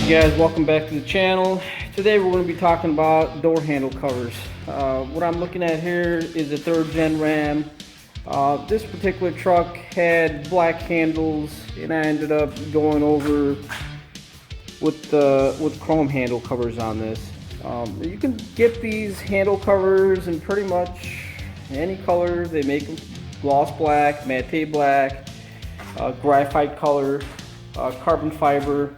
Hey guys, welcome back to the channel. Today we're going to be talking about door handle covers. What I'm looking at here is a 3rd gen Ram. This particular truck had black handles, and I ended up going over with chrome handle covers on this. You can get these handle covers in pretty much any color. They make them gloss black, matte black, graphite color, carbon fiber.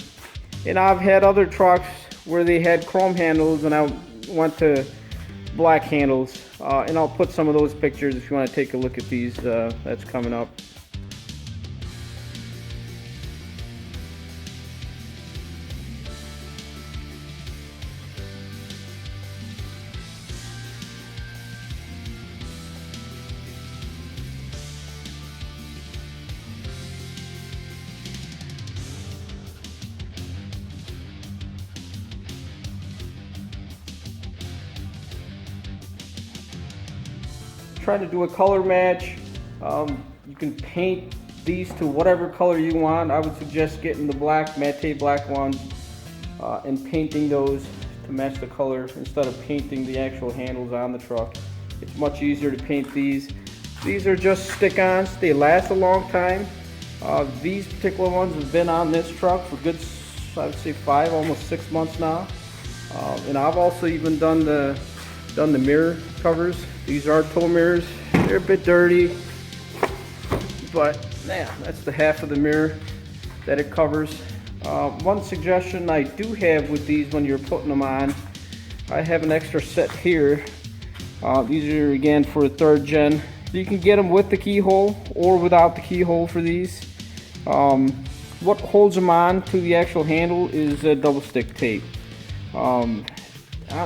And I've had other trucks where they had chrome handles and I went to black handles. And I'll put some of those pictures if you want to take a look at these. That's coming up. Try to do a color match. You can paint these to whatever color you want. I would suggest getting the black, matte black ones, and painting those to match the color instead of painting the actual handles on the truck. It's much easier to paint these. These are just stick-ons. They last a long time. These particular ones have been on this truck for good, I would say 5, almost 6 months now. And I've also even done the mirror covers. These are tow mirrors. They're a bit dirty, but yeah, that's the half of the mirror that it covers. One suggestion I do have with these when you're putting them on, I have an extra set here. These are again for a 3rd gen. You can get them with the keyhole or without the keyhole for these. What holds them on to the actual handle is a double stick tape.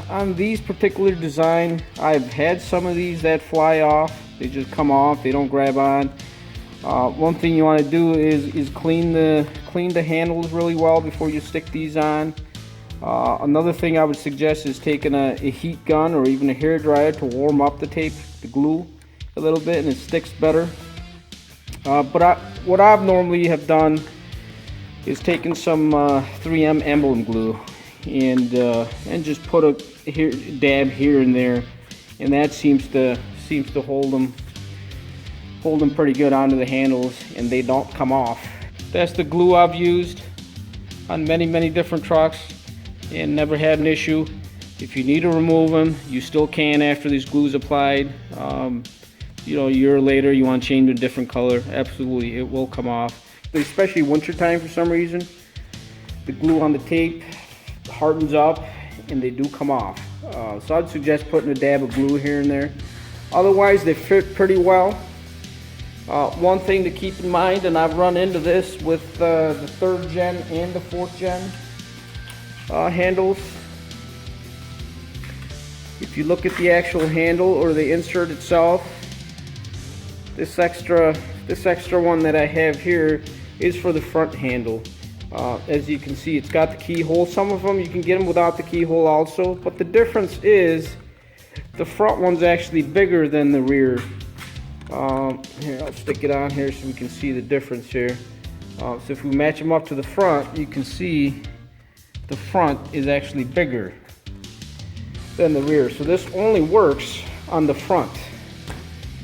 On these particular design, I've had some of these that fly off. They just come off, they don't grab on. One thing you want to do is clean the handles really well before you stick these on. Another thing I would suggest is taking a heat gun or even a hair dryer to warm up the tape, the glue a little bit, and it sticks better. But what I've normally have done is taken some 3M emblem glue and just put a dab here and there, and that seems to hold them pretty good onto the handles, and they don't come off. That's the glue I've used on many different trucks and never had an issue. If you need to remove them, you still can after this glue's applied. You know, a year later you want to change to a different color, absolutely it will come off. Especially wintertime, for some reason the glue on the tape hardens up and they do come off. So I'd suggest putting a dab of glue here and there. Otherwise they fit pretty well. One thing to keep in mind, and I've run into this with the 3rd gen and the 4th gen handles. If you look at the actual handle or the insert itself, this extra one that I have here is for the front handle. As you can see, it's got the keyhole. Some of them you can get them without the keyhole also, but the difference is the front one's actually bigger than the rear. Here, I'll stick it on here so we can see the difference here. So if we match them up to the front, you can see the front is actually bigger than the rear. So this only works on the front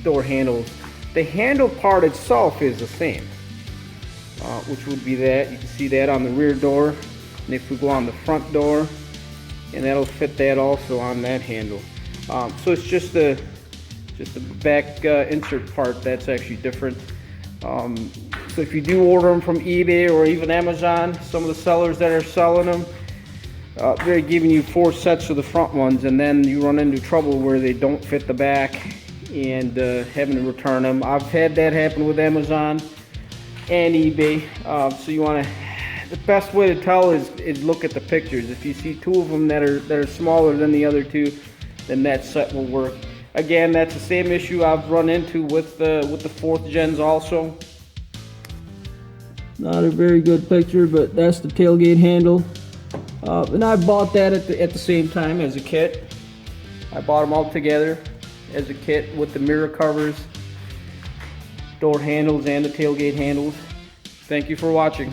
door handles. The handle part itself is the same. Which would be that. You can see that on the rear door, and if we go on the front door, and that'll fit that also on that handle. So it's just the back insert part that's actually different. So if you do order them from eBay or even Amazon, some of the sellers that are selling them, they're giving you 4 sets of the front ones, and then you run into trouble where they don't fit the back and having to return them. I've had that happen with Amazon and eBay. So you want to, the best way to tell is look at the pictures. If you see 2 of them that are smaller than the other 2, then that set will work. Again, that's the same issue I've run into with the 4th gens also. Not a very good picture, but that's the tailgate handle. And I bought that at the same time as a kit. I bought them all together as a kit with the mirror covers, door handles, and the tailgate handles. Thank you for watching.